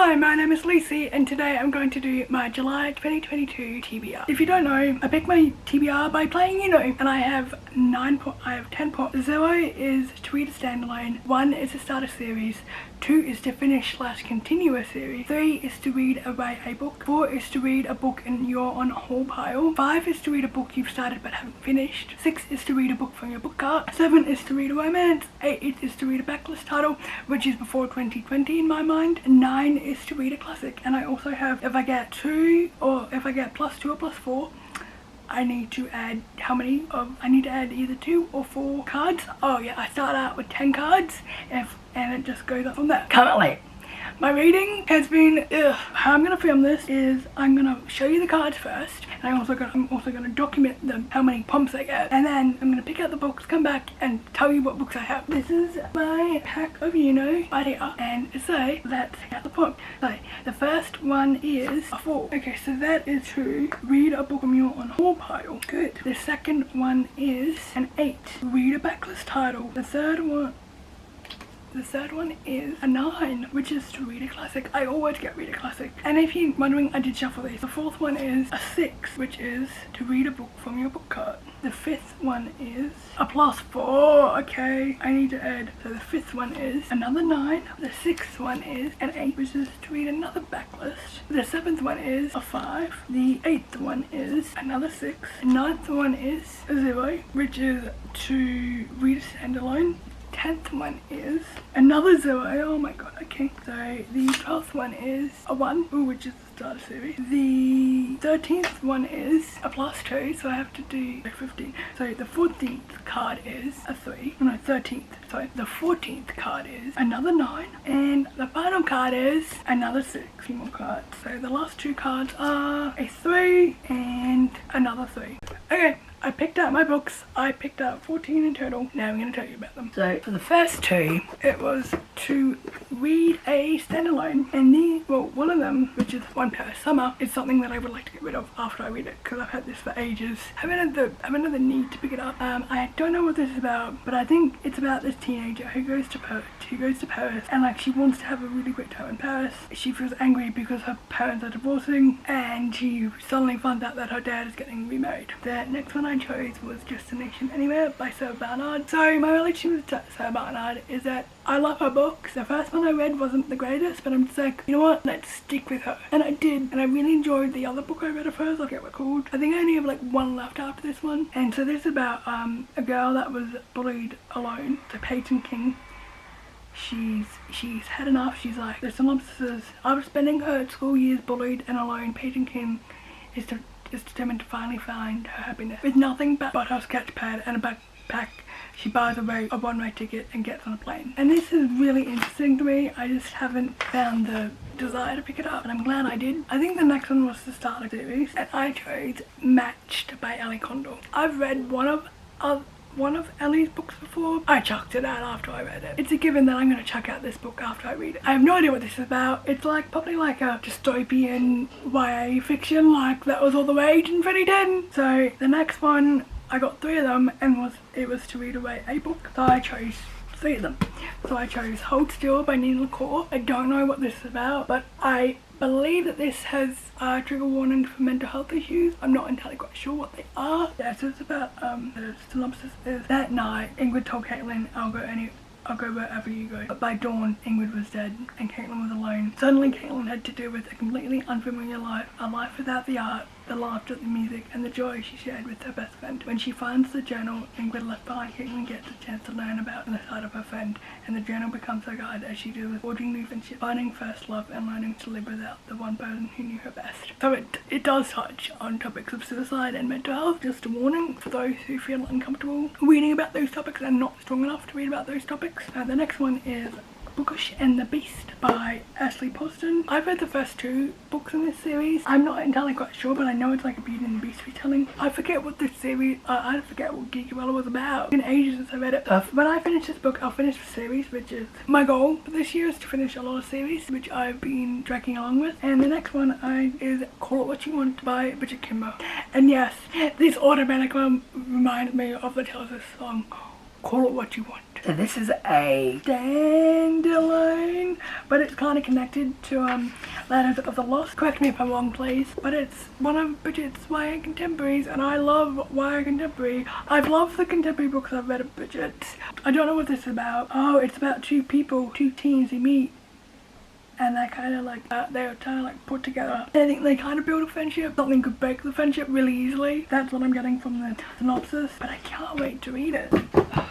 Hi, my name is Lucy and today I'm going to do my July 2022 TBR. If you don't know, I picked my TBR by playing Uno and I have 10 points. 0 is to read a standalone, 1 is to start a series, 2 is to finish/continue a series, 3 is to read a YA book, 4 is to read a book and you're on a haul pile, 5 is to read a book you've started but haven't finished, 6 is to read a book from your book cart, 7 is to read a romance, 8 is to read a backlist title, which is before 2020 in my mind, and 9 is to read a classic. And I also have, if I get +2 or +4, I need to add I need to add either 2 or 4 cards. Oh yeah, I start out with 10 cards and it just goes up from there. Currently, my reading has been, how I'm gonna film this is I'm gonna show you the cards first, and I'm also gonna document them, how many pumps I get, and then I'm gonna pick out the books, come back and tell you what books I have. This is my pack of Uno right here, and say let's take out the pump. So the first one is a 4. Okay, so that is to read a book from your on haul pile. Good. The second one is an 8. Read a backlist title. The third one is a 9, which is to read a classic. I always get read a classic. And if you're wondering, I did shuffle these. The fourth one is a 6, which is to read a book from your book cart. The fifth one is a +4. Okay, I need to add. So the fifth one is another 9. The sixth one is an 8, which is to read another backlist. The seventh one is a 5. The eighth one is another 6. The ninth one is a 0, which is to read a standalone. 10th one is another 0. Oh my god, okay. So the 12th one is a 1, which is the starter series. The 13th one is a +2, so I have to do 15. So the 14th card is a 3. No, 13th. Sorry, the 14th card is another 9. And the final card is another 6. 2 more cards. So the last 2 cards are a 3 and another 3. Okay. I picked out my books. I picked out 14 in total. Now I'm going to tell you about them. So for the first 2, it was to read a standalone, and one of them, which is One Per Summer, is something that I would like to get rid of after I read it, because I've had this for ages. I haven't had the need to pick it up. I don't know what this is about, but I think it's about this teenager who goes to Paris, and like she wants to have a really great time in Paris. She feels angry because her parents are divorcing, and she suddenly finds out that her dad is getting remarried. The next one I chose was Destination Anywhere by Sarah Bernard. So my relationship with Sarah Bernard is that I love her books. The first one I read wasn't the greatest, but I'm just like, you know what, let's stick with her. And I did, and I really enjoyed the other book I read of hers. I forget what it's called. I think I only have like 1 left after this one. And so this is about a girl that was bullied alone. So Peyton King, she's had enough. She's like, the synopsis is, after spending her school years bullied and alone, Peyton King is determined to finally find her happiness. With nothing but her sketch pad and a backpack, she buys a one-way ticket and gets on a plane. And this is really interesting to me. I just haven't found the desire to pick it up, and I'm glad I did. I think the next one was the start of the series, and I chose Matched by Ellie Condor. I've read one of Ellie's books before. I chucked it out after I read it. It's a given that I'm going to chuck out this book after I read it. I have no idea what this is about. It's like probably like a dystopian YA fiction, like that was all the rage in 2010. So the next one, I got 3 of them, and it was to read a YA book. So I chose 3 of them. So I chose Hold Still by Nina LaCour. I don't know what this is about, but I believe that this has trigger warning for mental health issues. I'm not entirely quite sure what they are. Yeah, so it's about, the synopsis is, that night, Ingrid told Caitlin, I'll go wherever you go. But by dawn, Ingrid was dead and Caitlin was alone. Suddenly, Caitlin had to deal with a completely unfamiliar life, a life without the art, the laughter, the music, and the joy she shared with her best friend. When she finds the journal Ingrid left behind, Caitlin gets a chance to learn about the side of her friend, and the journal becomes her guide as she deals with forging new friendships, finding first love, and learning to live without the one person who knew her best. So it does touch on topics of suicide and mental health. Just a warning for those who feel uncomfortable reading about those topics and not strong enough to read about those topics. The next one is Bookish and the Beast by Ashley Poston. I've read the first 2 books in this series. I'm not entirely quite sure, but I know it's like a Beauty and the Beast retelling. I forget what this series, I forget what Geeky was about. It's been ages since I read it. When I finish this book, I'll finish the series, which is my goal for this year, is to finish a lot of series, which I've been dragging along with. And the next one is Call It What You Want by Bridget Kimber. And yes, this automatically reminds me of the Taylor Swift song, call it what you want. So this is a standalone, but it's kind of connected to Letters of the Lost. Correct me if I'm wrong, please. But it's one of Bridget's YA contemporaries, and I love YA contemporary. I've loved the contemporary books I've read of Bridget's. I don't know what this is about. Oh, it's about two people, two teens who meet, and they're kind of like, they're trying to like put together. I think they kind of build a friendship. Something could break the friendship really easily. That's what I'm getting from the synopsis, but I can't wait to read it.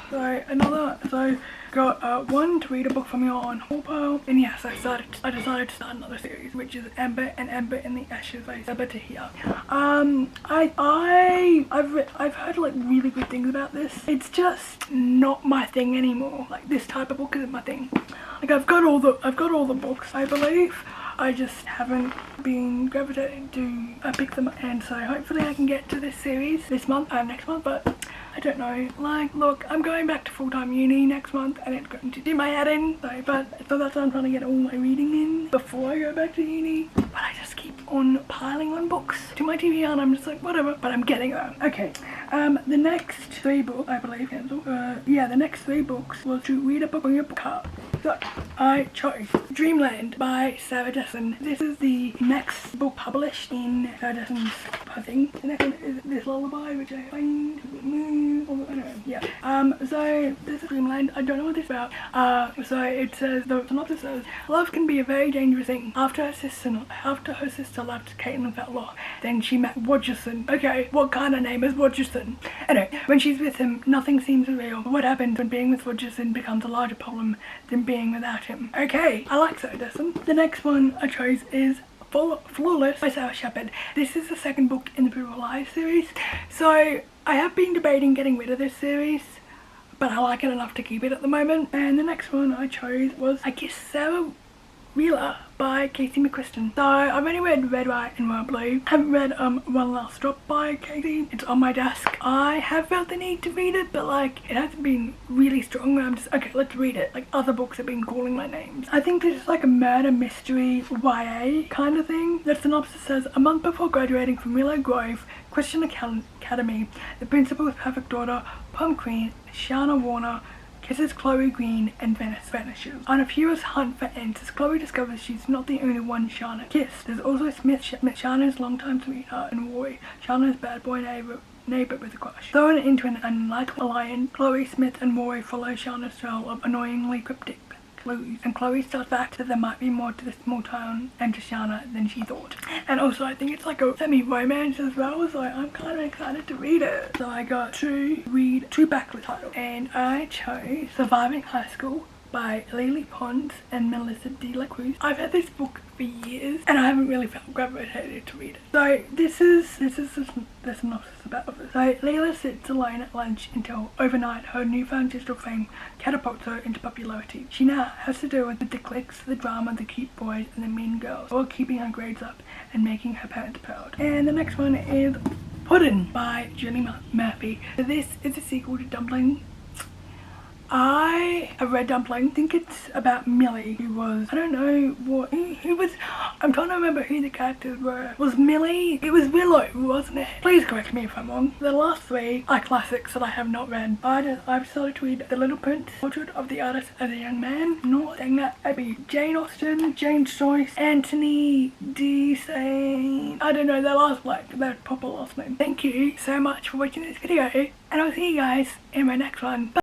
So got one to read a book from you on Haul, and yes, I decided to start another series, which is Ember and Ember in the Ashes by Sabaa Tahir. I've heard like really good things about this. It's just not my thing anymore. Like this type of book isn't my thing. Like I've got all the books, I believe. I just haven't been gravitating to pick them, and so hopefully I can get to this series this month, next month, but I don't know. Like, look, I'm going back to full-time uni next month, and it's going to do my head in, so that's why I'm trying to get all my reading in before I go back to uni. But I just keep on piling on books to my TBR, and I'm just like, whatever, but I'm getting there. Okay, the next 3 books, I believe, the next 3 books was to read a book on your book cart. So, I chose Dreamland by Sarah Dessen. This is the next book published in Sarah Dessen's, I think. The next one is This Lullaby, which I find, I don't know, yeah. So, this is Dreamland. I don't know what this is about. So it says, the synopsis says, love can be a very dangerous thing. After her sister left, Caitlin felt lost. Then she met Rogerson. Okay, what kind of name is Rogerson? Anyway, when she's with him, nothing seems real. What happens when being with Rogerson becomes a larger problem than being without him? Okay, I like Sarah Dessen. The next one I chose is Flawless by Sarah Shepard. This is the second book in the Beautiful Lies series. So I have been debating getting rid of this series, but I like it enough to keep it at the moment. And the next one I chose was I Kiss Sarah Wheeler by Casey McQuiston. So I've only read Red, White and Royal Blue. I haven't read One Last Drop by Casey. It's on my desk. I have felt the need to read it, but like it hasn't been really strong where I'm just, okay, let's read it. Like other books have been calling my names. I think this is like a murder mystery YA kind of thing. The synopsis says, a month before graduating from Willow Grove Christian Academy, the principal's perfect daughter, prom queen Shana Warner, kisses Chloe Green and vanishes. On a furious hunt for answers, Chloe discovers she's not the only one Shana kissed. There's also Smith, Shana's longtime sweetheart, and Roy, Shana's bad boy neighbor with a crush. Thrown into an unlikely alliance, Chloe, Smith and Roy follow Shana's trail of annoyingly cryptic clues, and Chloe starts back that there might be more to this small town and to Shana than she thought. And also I think it's like a semi-romance as well, so I'm kind of excited to read it. So I got to read 2 backlit titles, and I chose Surviving High School by Lily Pons and Melissa De La Cruz. I've had this book for years and I haven't really felt gravitated to read it. So this is the synopsis about it. So Leela sits alone at lunch until overnight her newfound digital fame catapults her into popularity. She now has to deal with the cliques, the drama, the cute boys and the mean girls, all keeping her grades up and making her parents proud. And the next one is Puddin' by Julie Murphy. So this is a sequel to Dumpling. I have read Dumpling. I think it's about Millie, who was, I don't know what, who was, I'm trying to remember who the characters were. Was Millie? It was Willow, wasn't it? Please correct me if I'm wrong. The last 3 are classics that I have not read. I've started to read The Little Prince, Portrait of the Artist as a Young Man, not saying that, Abby, Jane Austen, James Joyce, Anthony D. Saint, I don't know, their proper last name. Thank you so much for watching this video, and I'll see you guys in my next one. Bye.